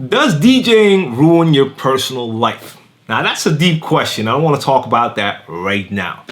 Does DJing ruin your personal life? Now that's a deep question. I want to talk about that right now.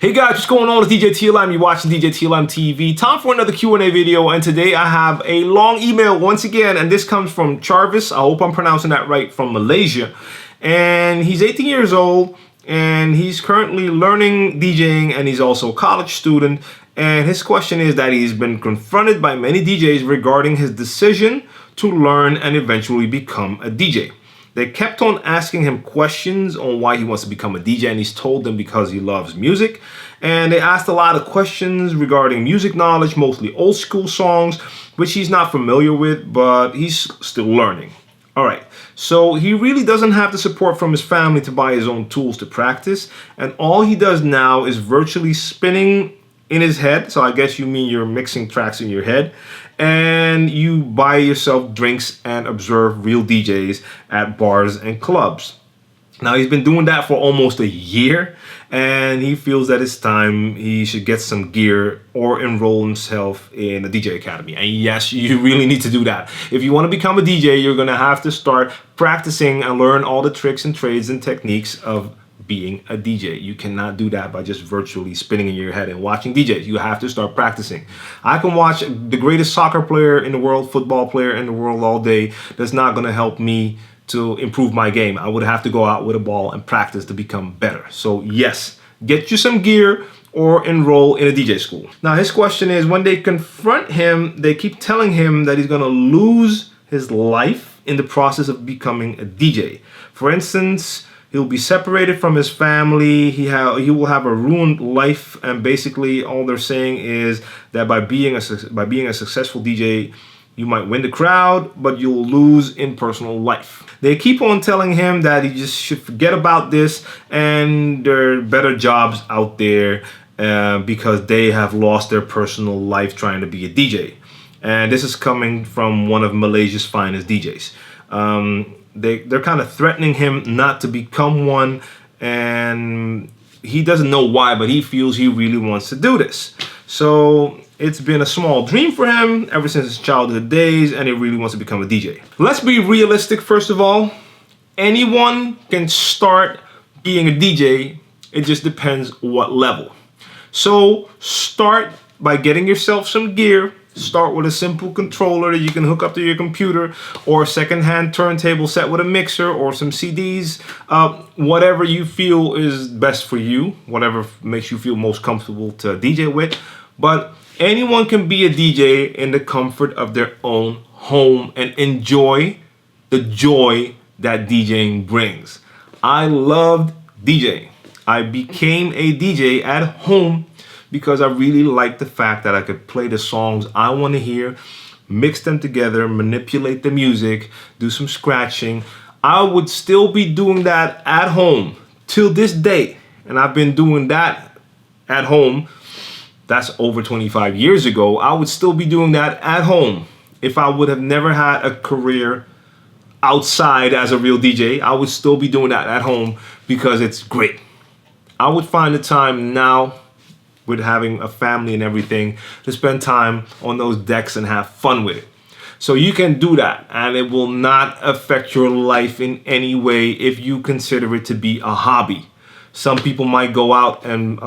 Hey guys, what's going on? It's djTLM. You're watching djTLMtv. Time for another Q&A video, and today I have a long email once again, and this comes from Charvis. I hope I'm pronouncing that right, from Malaysia. And he's 18 years old, and he's currently learning DJing, and he's also a college student. And his question is that he's been confronted by many DJs regarding his decision to learn and eventually become a DJ. They kept on asking him questions on why he wants to become a DJ, and he's told them because he loves music. And they asked a lot of questions regarding music knowledge, mostly old school songs, which he's not familiar with, but he's still learning. All right, so he really doesn't have the support from his family to buy his own tools to practice, and all he does now is virtually spinning in his head. So I guess you mean you're mixing tracks in your head, and you buy yourself drinks and observe real DJs at bars and clubs. Now he's been doing that for almost a year, and he feels that it's time he should get some gear or enroll himself in a DJ academy. And yes, you really need to do that. If you want to become a DJ, you're going to have to start practicing and learn all the tricks and trades and techniques of being a DJ. You cannot do that by just virtually spinning in your head and watching DJs. You have to start practicing. I can watch the greatest soccer player in the world, football player in the world all day. That's not going to help me to improve my game. I would have to go out with a ball and practice to become better. So yes, get you some gear or enroll in a DJ school. Now his question is, when they confront him, they keep telling him that he's going to lose his life in the process of becoming a DJ. For instance, he'll be separated from his family. He will have a ruined life, and basically all they're saying is that by being a successful DJ, you might win the crowd, but you'll lose in personal life. They keep on telling him that he just should forget about this, and there are better jobs out there because they have lost their personal life trying to be a DJ. And this is coming from one of Malaysia's finest DJs. They're kind of threatening him not to become one, and he doesn't know why, but he feels he really wants to do this. So it's been a small dream for him ever since his childhood days, and he really wants to become a DJ. Let's be realistic first of all. Anyone can start being a DJ. It just depends what level. So start by getting yourself some gear. Start with a simple controller that you can hook up to your computer, or a secondhand turntable set with a mixer or some CDs. Whatever you feel is best for you, whatever makes you feel most comfortable to DJ with. But anyone can be a DJ in the comfort of their own home and enjoy the joy that DJing brings. I loved DJing. I became a DJ at home because I really liked the fact that I could play the songs I want to hear, mix them together, manipulate the music, do some scratching. I would still be doing that at home till this day. And I've been doing that at home. That's over 25 years ago. I would still be doing that at home. If I would have never had a career outside as a real DJ, I would still be doing that at home because it's great. I would find the time now, with having a family and everything, to spend time on those decks and have fun with it. So you can do that, and it will not affect your life in any way if you consider it to be a hobby. Some people might go out and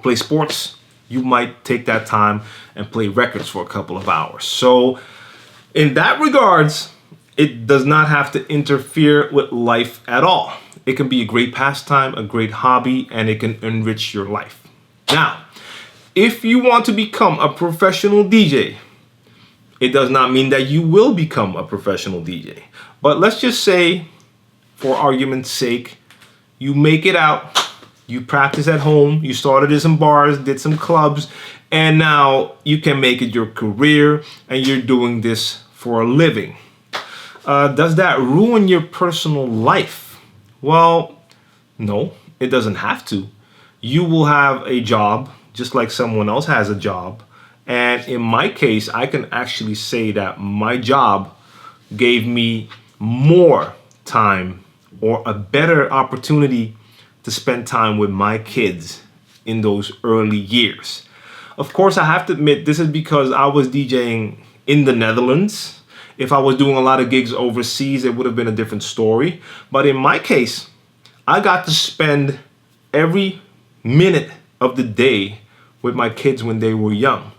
play sports. You might take that time and play records for a couple of hours. So in that regards, it does not have to interfere with life at all. It can be a great pastime, a great hobby, and it can enrich your life. Now, if you want to become a professional DJ, it does not mean that you will become a professional DJ. But let's just say, for argument's sake, you make it out, you practice at home, you started in some bars, did some clubs, and now you can make it your career, and you're doing this for a living. Does that ruin your personal life? Well, no, it doesn't have to. You will have a job just like someone else has a job. And in my case, I can actually say that my job gave me more time or a better opportunity to spend time with my kids in those early years. Of course, I have to admit, this is because I was DJing in the Netherlands. If I was doing a lot of gigs overseas, it would have been a different story. But in my case, I got to spend every minute of the day with my kids when they were young.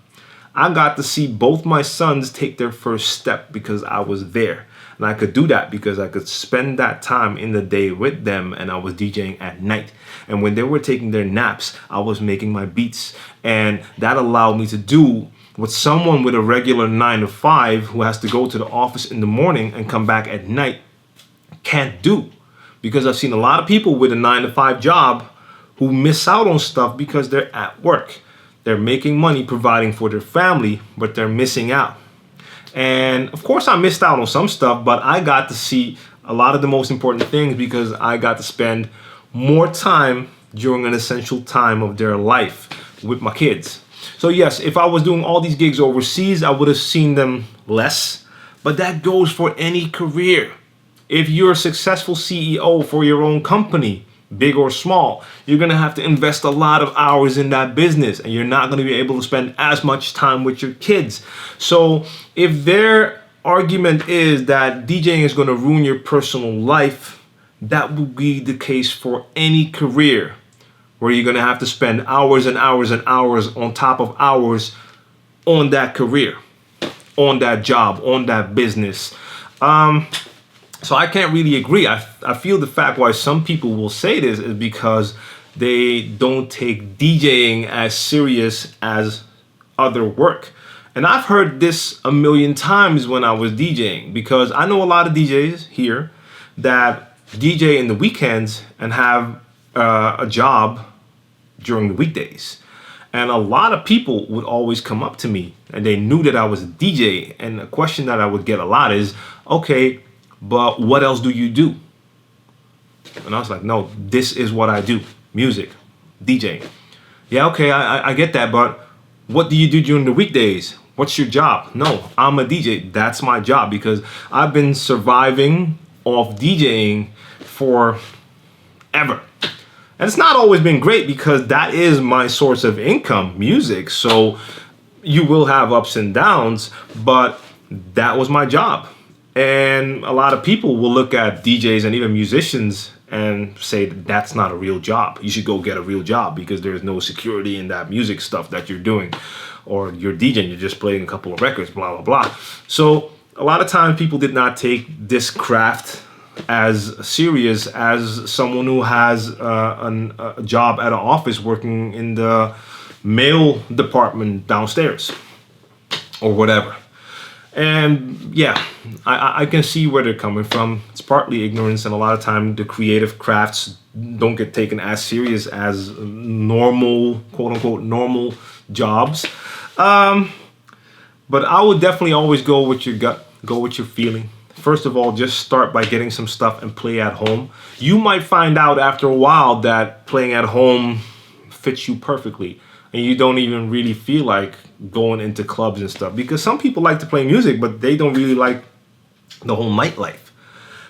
I got to see both my sons take their first step because I was there. And I could do that because I could spend that time in the day with them, and I was DJing at night. And when they were taking their naps, I was making my beats. And that allowed me to do what someone with a regular 9 to 5 who has to go to the office in the morning and come back at night can't do. Because I've seen a lot of people with a 9 to 5 job who miss out on stuff because they're at work. They're making money providing for their family, but they're missing out. And of course I missed out on some stuff, but I got to see a lot of the most important things because I got to spend more time during an essential time of their life with my kids. So yes, if I was doing all these gigs overseas, I would have seen them less, but that goes for any career. If you're a successful CEO for your own company, big or small, you're going to have to invest a lot of hours in that business, and you're not going to be able to spend as much time with your kids. So if their argument is that DJing is going to ruin your personal life, that will be the case for any career where you're going to have to spend hours and hours and hours on top of hours on that career, on that job, on that business. So I can't really agree. I feel the fact why some people will say this is because they don't take DJing as serious as other work. And I've heard this a million times when I was DJing, because I know a lot of DJs here that DJ in the weekends and have a job during the weekdays. And a lot of people would always come up to me and they knew that I was a DJ. And a question that I would get a lot is, okay, but what else do you do? And I was like, no, this is what I do. Music, DJing. Yeah, okay, I get that, but what do you do during the weekdays? What's your job? No, I'm a DJ. That's my job, because I've been surviving off DJing for ever. And it's not always been great because that is my source of income, music. So you will have ups and downs, but that was my job. And a lot of people will look at DJs and even musicians and say that that's not a real job. You should go get a real job because there's no security in that music stuff that you're doing. Or you're DJing, you're just playing a couple of records, blah, blah, blah. So a lot of times people did not take this craft as serious as someone who has a job at an office working in the mail department downstairs or whatever. And yeah, I can see where they're coming from. It's partly ignorance, and a lot of time the creative crafts don't get taken as serious as normal, quote unquote, normal jobs. But I would definitely always go with your gut, go with your feeling. First of all, just start by getting some stuff and play at home. You might find out after a while that playing at home fits you perfectly, and you don't even really feel like going into clubs and stuff, because some people like to play music, but they don't really like the whole nightlife,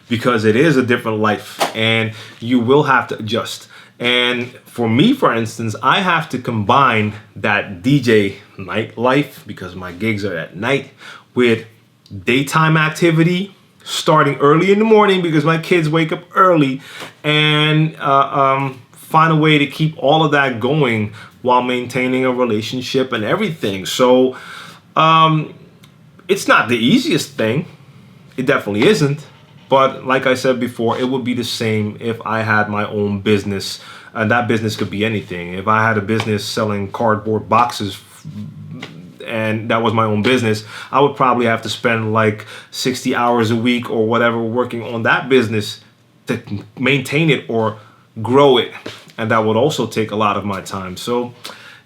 because it is a different life and you will have to adjust. And for me, for instance, I have to combine that DJ nightlife, because my gigs are at night, with daytime activity starting early in the morning because my kids wake up early, and find a way to keep all of that going while maintaining a relationship and everything. So it's not the easiest thing. It definitely isn't. But like I said before, it would be the same if I had my own business. And that business could be anything. If I had a business selling cardboard boxes and that was my own business, I would probably have to spend like 60 hours a week or whatever working on that business to maintain it or grow it. And that would also take a lot of my time. So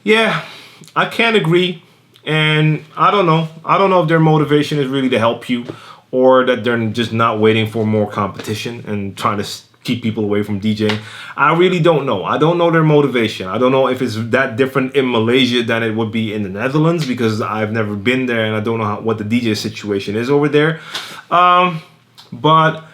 yeah, I can't agree. And I don't know. I don't know if their motivation is really to help you, or that they're just not waiting for more competition and trying to keep people away from DJing. I really don't know. I don't know their motivation. I don't know if it's that different in Malaysia than it would be in the Netherlands, because I've never been there and I don't know what the DJ situation is over there. But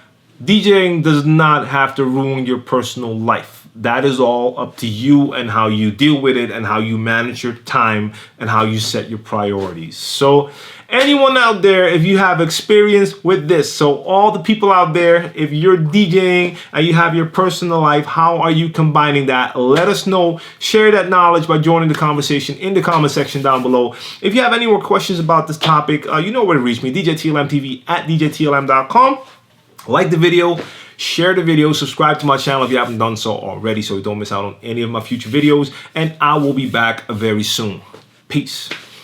DJing does not have to ruin your personal life. That is all up to you and how you deal with it and how you manage your time and how you set your priorities. So anyone out there, if you have experience with this, so all the people out there, if you're DJing and you have your personal life, how are you combining that? Let us know. Share that knowledge by joining the conversation in the comment section down below. If you have any more questions about this topic, you know where to reach me, djTLMtv at djTLM.com. Like the video, share the video, subscribe to my channel if you haven't done so already so you don't miss out on any of my future videos, and I will be back very soon. Peace.